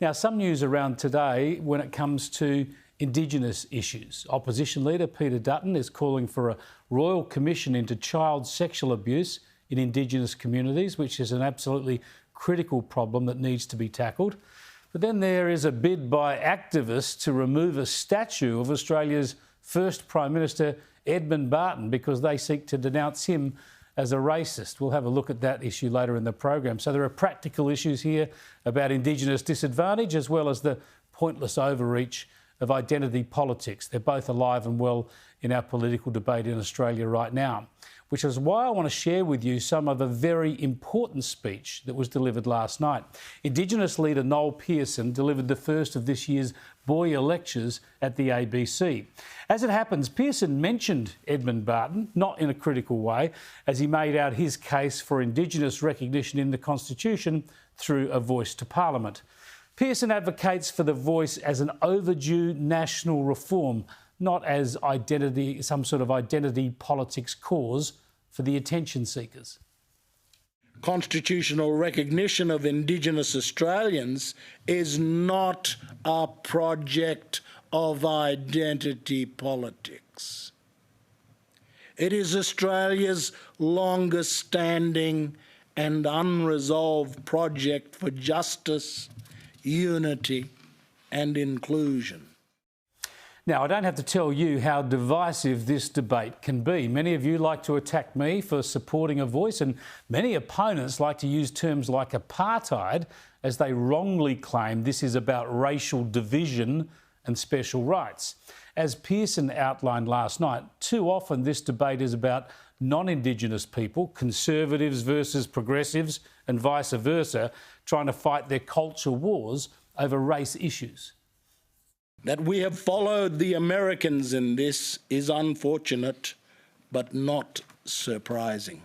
Now, some news around today when it comes to Indigenous issues. Opposition leader Peter Dutton is calling for a royal commission into child sexual abuse in Indigenous communities, which is an absolutely critical problem that needs to be tackled. But then there is a bid by activists to remove a statue of Australia's first Prime Minister, Edmund Barton, because they seek to denounce him as a racist. We'll have a look at that issue later in the program. So there are practical issues here about Indigenous disadvantage as well as the pointless overreach of identity politics. They're both alive and well in our political debate in Australia right now, which is why I want to share with you some of a very important speech that was delivered last night. Indigenous leader Noel Pearson delivered the first of this year's Boyer Lectures at the ABC. As it happens, Pearson mentioned Edmund Barton, not in a critical way, as he made out his case for Indigenous recognition in the Constitution through a voice to Parliament. Pearson advocates for the voice as an overdue national reform, not as some sort of identity politics cause for the attention seekers. Constitutional recognition of Indigenous Australians is not a project of identity politics. It is Australia's longest standing and unresolved project for justice, unity and inclusion. Now, I don't have to tell you how divisive this debate can be. Many of you like to attack me for supporting a voice, and many opponents like to use terms like apartheid as they wrongly claim this is about racial division and special rights. As Pearson outlined last night, too often this debate is about non-Indigenous people, conservatives versus progressives and vice versa, trying to fight their culture wars over race issues. That we have followed the Americans in this is unfortunate, but not surprising.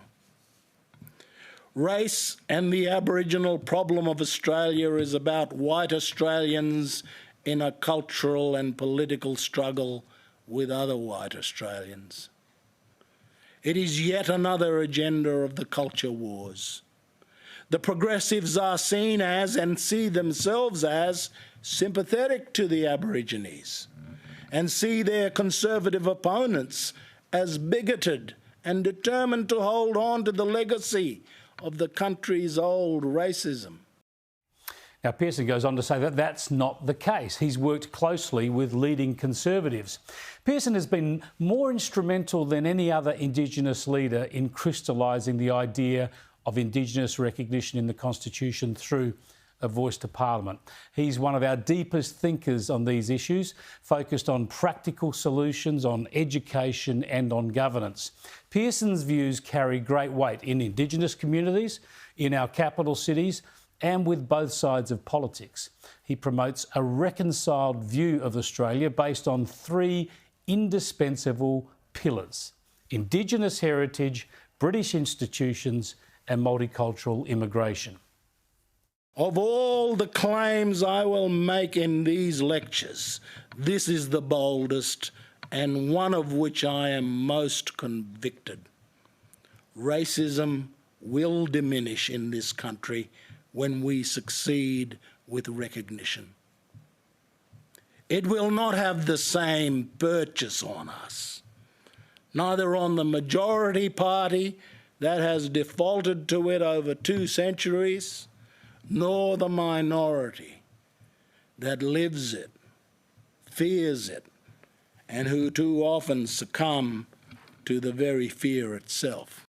Race and the Aboriginal problem of Australia is about white Australians in a cultural and political struggle with other white Australians. It is yet another agenda of the culture wars. The progressives are seen as and see themselves as sympathetic to the Aborigines and see their conservative opponents as bigoted and determined to hold on to the legacy of the country's old racism. Now, Pearson goes on to say that that's not the case. He's worked closely with leading conservatives. Pearson has been more instrumental than any other Indigenous leader in crystallising the idea of Indigenous recognition in the Constitution through a voice to Parliament. He's one of our deepest thinkers on these issues, focused on practical solutions, on education and on governance. Pearson's views carry great weight in Indigenous communities, in our capital cities, and with both sides of politics. He promotes a reconciled view of Australia based on three indispensable pillars: Indigenous heritage, British institutions, and multicultural immigration. Of all the claims I will make in these lectures, this is the boldest and one of which I am most convicted. Racism will diminish in this country when we succeed with recognition. It will not have the same purchase on us, neither on the majority party that has defaulted to it over 2 centuries, nor the minority that lives it, fears it, and who too often succumb to the very fear itself.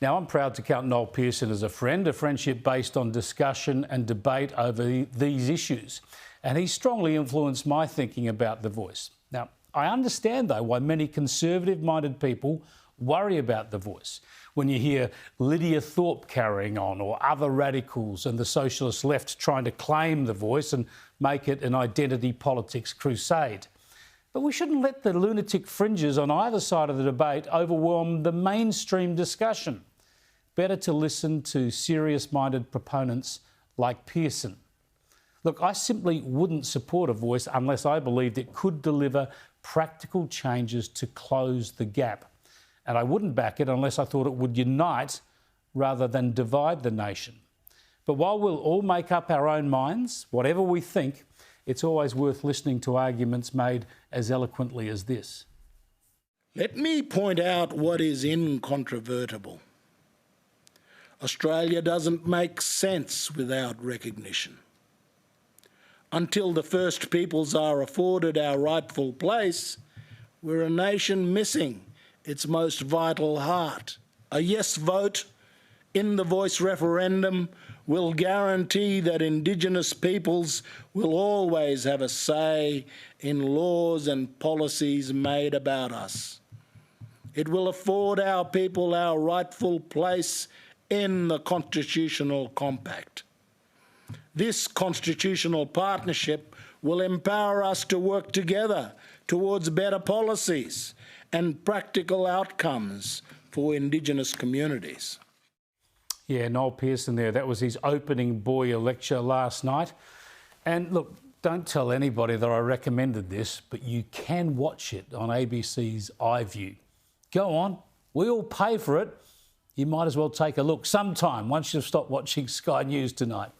Now, I'm proud to count Noel Pearson as a friendship based on discussion and debate over these issues, and he strongly influenced my thinking about the voice. Now, I understand, though, why many conservative-minded people worry about the voice. When you hear Lydia Thorpe carrying on, or other radicals and the socialist left trying to claim the voice and make it an identity politics crusade. But we shouldn't let the lunatic fringes on either side of the debate overwhelm the mainstream discussion. Better to listen to serious-minded proponents like Pearson. Look, I simply wouldn't support a voice unless I believed it could deliver practical changes to close the gap. And I wouldn't back it unless I thought it would unite rather than divide the nation. But while we'll all make up our own minds, whatever we think, it's always worth listening to arguments made as eloquently as this. Let me point out what is incontrovertible. Australia doesn't make sense without recognition. Until the First Peoples are afforded our rightful place, we're a nation missing its most vital heart. A yes vote in the Voice referendum will guarantee that Indigenous peoples will always have a say in laws and policies made about us. It will afford our people our rightful place in the Constitutional Compact. This constitutional partnership will empower us to work together towards better policies and practical outcomes for Indigenous communities. Yeah, Noel Pearson there. That was his opening Boyer lecture last night. And look, don't tell anybody that I recommended this, but you can watch it on ABC's iView. Go on, we all pay for it. You might as well take a look sometime once you've stopped watching Sky News tonight.